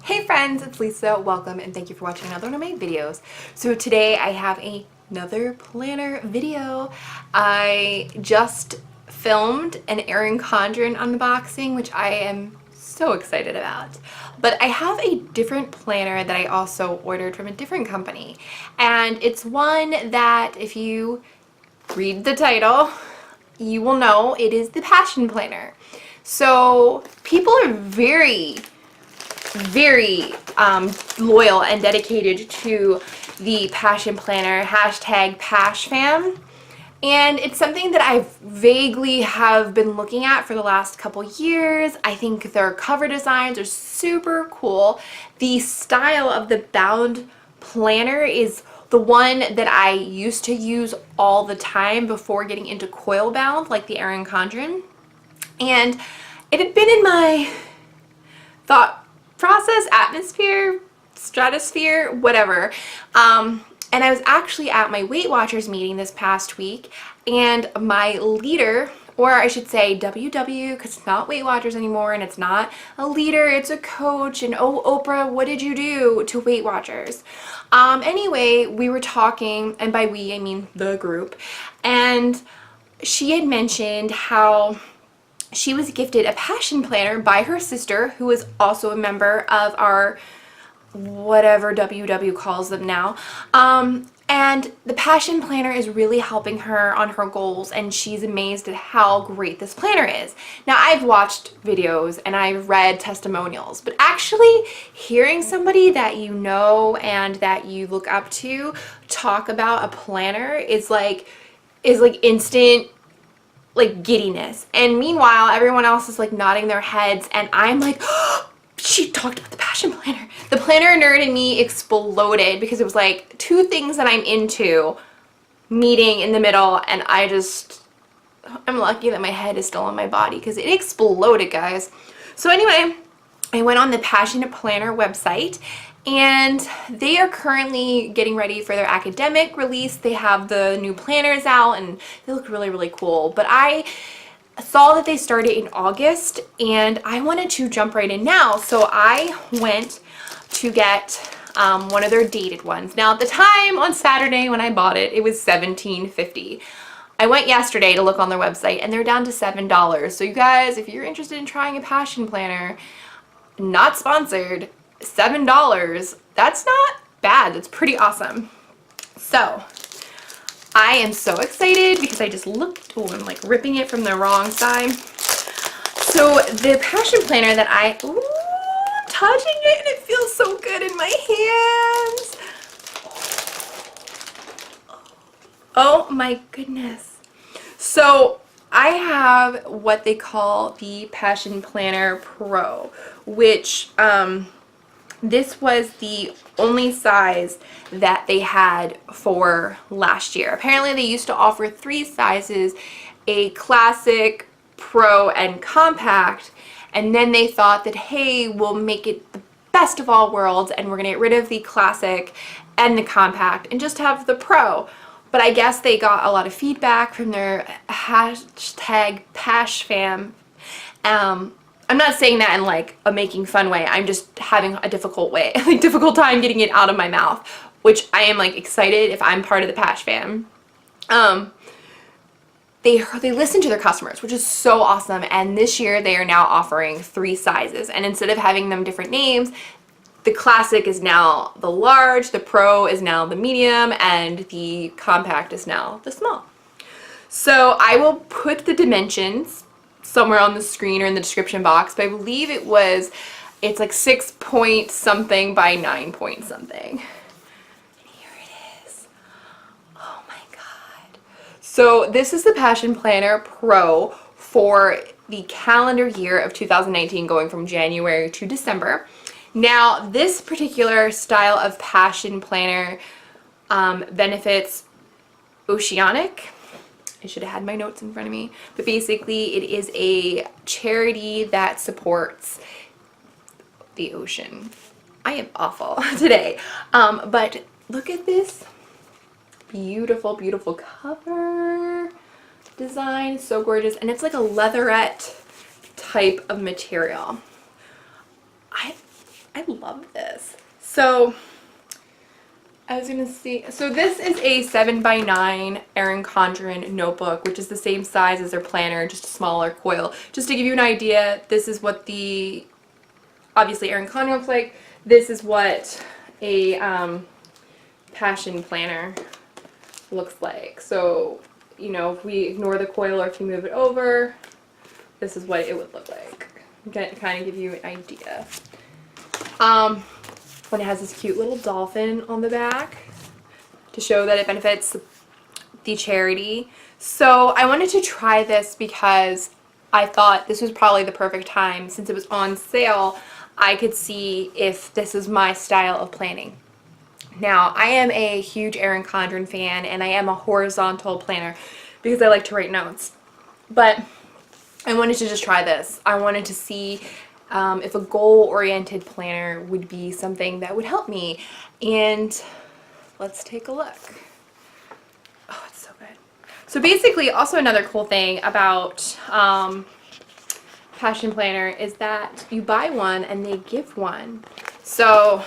Hey friends, it's Lisa. Welcome and thank you for watching another one of my videos. So today I have another planner video. I just filmed an Erin Condren unboxing, which I am so excited about. But I have a different planner that I also ordered from a different company. And it's one that if you read the title, you will know it is the Passion Planner. So people are very loyal and dedicated to the Passion Planner, hashtag PashFam. And it's something that I vaguely have been looking at for the last couple years. I think their cover designs are super cool. The style of the bound planner is the one that I used to use all the time before getting into coil bound, like the Erin Condren. And it had been in my thought process, atmosphere, stratosphere, whatever. And I was actually at my Weight Watchers meeting this past week, and my leader, or I should say WW, because it's not Weight Watchers anymore, and it's not a leader, it's a coach, and oh, Oprah, what did you do to Weight Watchers? Anyway, we were talking, and by we, I mean the group, and she had mentioned how she was gifted a Passion Planner by her sister, who is also a member of our whatever WW calls them now. And the Passion Planner is really helping her on her goals, and she's amazed at how great this planner is. Now, I've watched videos and I've read testimonials, but actually hearing somebody that you know and that you look up to talk about a planner is like instant like giddiness. And meanwhile, everyone else is like nodding their heads, and I'm like, oh, she talked about the Passion Planner. The planner nerd in me exploded because it was like two things that I'm into meeting in the middle, and I'm lucky that my head is still on my body because it exploded, guys. So anyway, I went on the Passion Planner website, and they are currently getting ready for their academic release. They have the new planners out and they look really, really cool. But I saw that they started in August and I wanted to jump right in now. So I went to get one of their dated ones. Now at the time on Saturday when I bought it, it was $17.50. I went yesterday to look on their website and they're down to $7. So you guys, if you're interested in trying a Passion Planner, not sponsored, $7, that's not bad. That's pretty awesome. So I am so excited because I just looked, oh, I'm like ripping it from the wrong side. So the Passion Planner that I'm touching it and it feels so good in my hands. Oh my goodness. So I have what they call the Passion Planner Pro, which this was the only size that they had for last year. Apparently they used to offer 3 sizes, a classic, pro, and compact, and then they thought that, hey, we'll make it the best of all worlds and we're gonna get rid of the classic and the compact and just have the pro. But I guess they got a lot of feedback from their hashtag PashFam. I'm not saying that in like a making fun way. I'm just having a difficult time getting it out of my mouth, which I am like excited if I'm part of the Pash fam. They listen to their customers, which is so awesome. And this year they are now offering 3 sizes. And instead of having them different names, the classic is now the large, the pro is now the medium, and the compact is now the small. So I will put the dimensions somewhere on the screen or in the description box, but I believe it's like 6 point something by 9 point something. And here it is. Oh my god. So this is the Passion Planner Pro for the calendar year of 2019, going from January to December. Now this particular style of Passion Planner benefits Oceanic. I should have had my notes in front of me, but basically it is a charity that supports the ocean. I am awful today, but look at this beautiful, beautiful cover design. So gorgeous, and it's like a leatherette type of material. I I love this. So I was gonna see, so this is a 7x9 Erin Condren notebook, which is the same size as their planner, just a smaller coil. Just to give you an idea, this is what the, obviously Erin Condren looks like. This is what a Passion planner looks like. So, you know, if we ignore the coil or if you move it over, this is what it would look like. Kind of give you an idea. When it has this cute little dolphin on the back to show that it benefits the charity. So I wanted to try this because I thought this was probably the perfect time. Since it was on sale, I could see if this is my style of planning. Now, I am a huge Erin Condren fan, and I am a horizontal planner because I like to write notes. But I wanted to just try this. I wanted to see if a goal-oriented planner would be something that would help me. And let's take a look. Oh, it's so good. So basically, also another cool thing about Passion Planner is that you buy one and they give one. So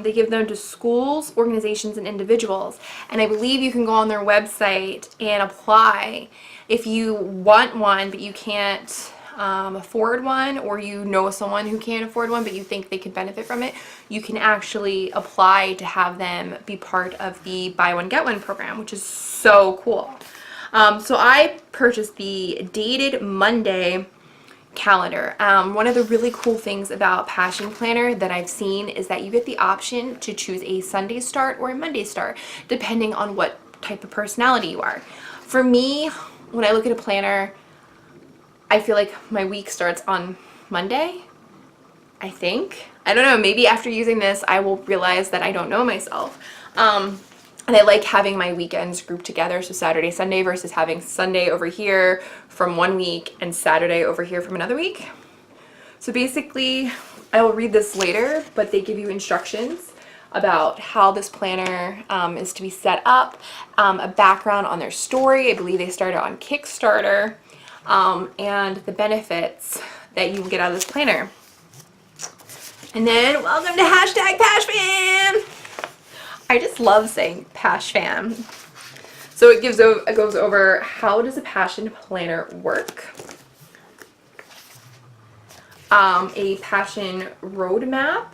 they give them to schools, organizations, and individuals. And I believe you can go on their website and apply if you want one, but you can't afford one, or you know someone who can't afford one, but you think they could benefit from it. You can actually apply to have them be part of the buy one, get one program, which is so cool. So I purchased the Dated Monday calendar. One of the really cool things about Passion Planner that I've seen is that you get the option to choose a Sunday start or a Monday start, depending on what type of personality you are. For me, when I look at a planner, I feel like my week starts on Monday, I think. I don't know, maybe after using this, I will realize that I don't know myself. And I like having my weekends grouped together, so Saturday, Sunday, versus having Sunday over here from one week and Saturday over here from another week. So basically, I will read this later, but they give you instructions about how this planner is to be set up, a background on their story. I believe they started on Kickstarter, and the benefits that you will get out of this planner. And then, welcome to #PashFam! I just love saying PashFam. So it goes over how does a Passion Planner work, a Passion roadmap,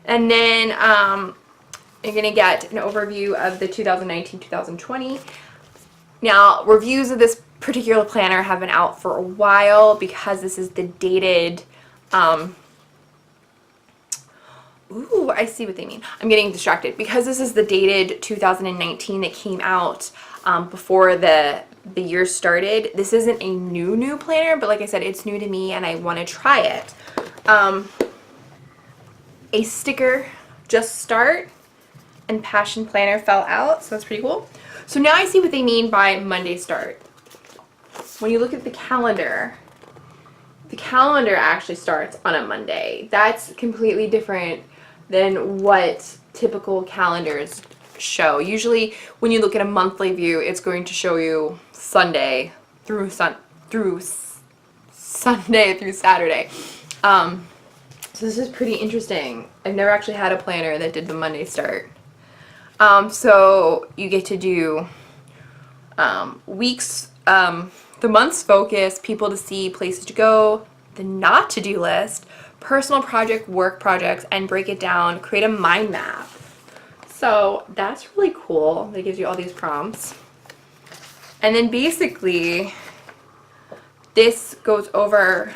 and then you're going to get an overview of the 2019-2020. Now, reviews of this particular planner have been out for a while because this is the dated ooh, I see what they mean. I'm getting distracted. Because this is the dated 2019 that came out before the year started, this isn't a new planner, but like I said, it's new to me and I want to try it. A sticker, Just Start, and Passion Planner fell out, so that's pretty cool. So now I see what they mean by Monday start. When you look at the calendar actually starts on a Monday. That's completely different than what typical calendars show. Usually when you look at a monthly view, it's going to show you Sunday through Sunday through Saturday. So this is pretty interesting. I've never actually had a planner that did the Monday start. So you get to do weeks, the month's focus, people to see, places to go, the not to-do list, personal project, work projects, and break it down, create a mind map. So that's really cool. That gives you all these prompts. And then basically this goes over,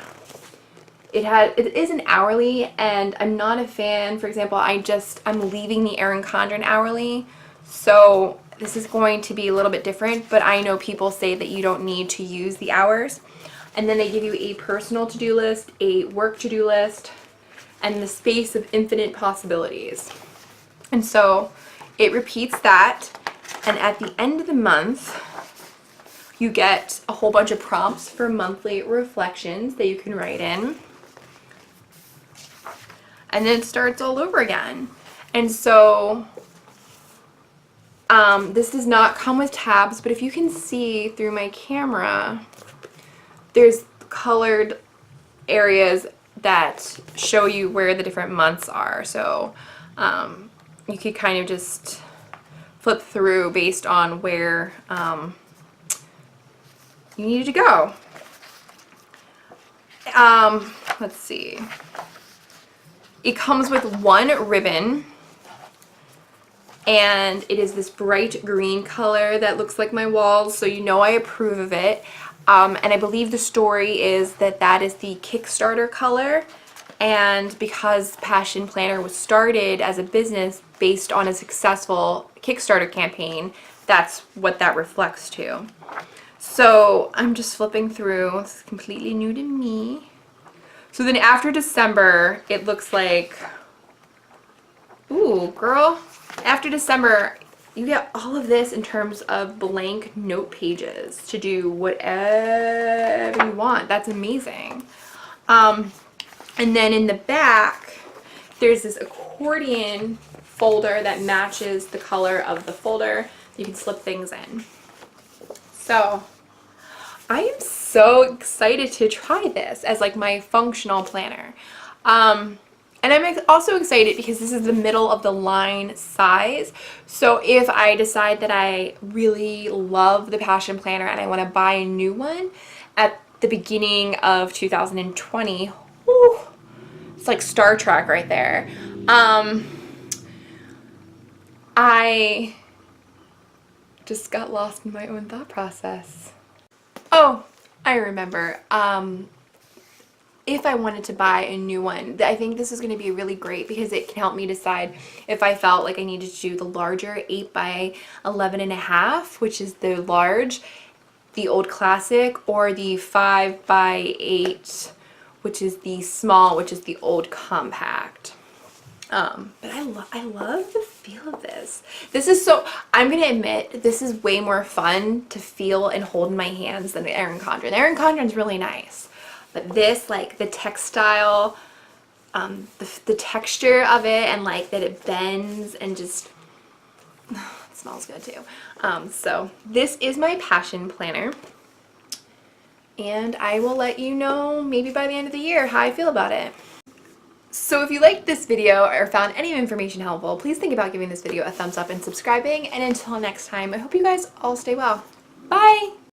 it is an hourly, and I'm not a fan. For example, I'm leaving the Erin Condren hourly, so this is going to be a little bit different, but I know people say that you don't need to use the hours. And then they give you a personal to-do list, a work to-do list, and the space of infinite possibilities. And so it repeats that, and at the end of the month, you get a whole bunch of prompts for monthly reflections that you can write in. And then it starts all over again. And so this does not come with tabs, but if you can see through my camera, there's colored areas that show you where the different months are. So you could kind of just flip through based on where you needed to go. Let's see. It comes with one ribbon, and it is this bright green color that looks like my walls, so you know I approve of it. And I believe the story is that that is the Kickstarter color, and because Passion Planner was started as a business based on a successful Kickstarter campaign, that's what that reflects to. So I'm just flipping through. It's completely new to me. So then after December, it looks like, ooh, girl. After December, you get all of this in terms of blank note pages to do whatever you want. That's amazing. And then in the back, there's this accordion folder that matches the color of the folder. You can slip things in. So I am so excited to try this as like my functional planner. And I'm also excited because this is the middle of the line size. So if I decide that I really love the Passion Planner and I want to buy a new one at the beginning of 2020, whew, it's like Star Trek right there. I just got lost in my own thought process. Oh, I remember. If I wanted to buy a new one, I think this is going to be really great because it can help me decide if I felt like I needed to do the larger 8 by 11.5, which is the large, the old classic, or the 5 by 8, which is the small, which is the old compact. But I love the feel of this. This is so, I'm going to admit, this is way more fun to feel and hold in my hands than the Erin Condren. The Erin Condren's really nice. But this, like the textile, the texture of it, and like that it bends and just, it smells good too. So this is my Passion Planner. And I will let you know maybe by the end of the year how I feel about it. So if you liked this video or found any information helpful, please think about giving this video a thumbs up and subscribing. And until next time, I hope you guys all stay well. Bye!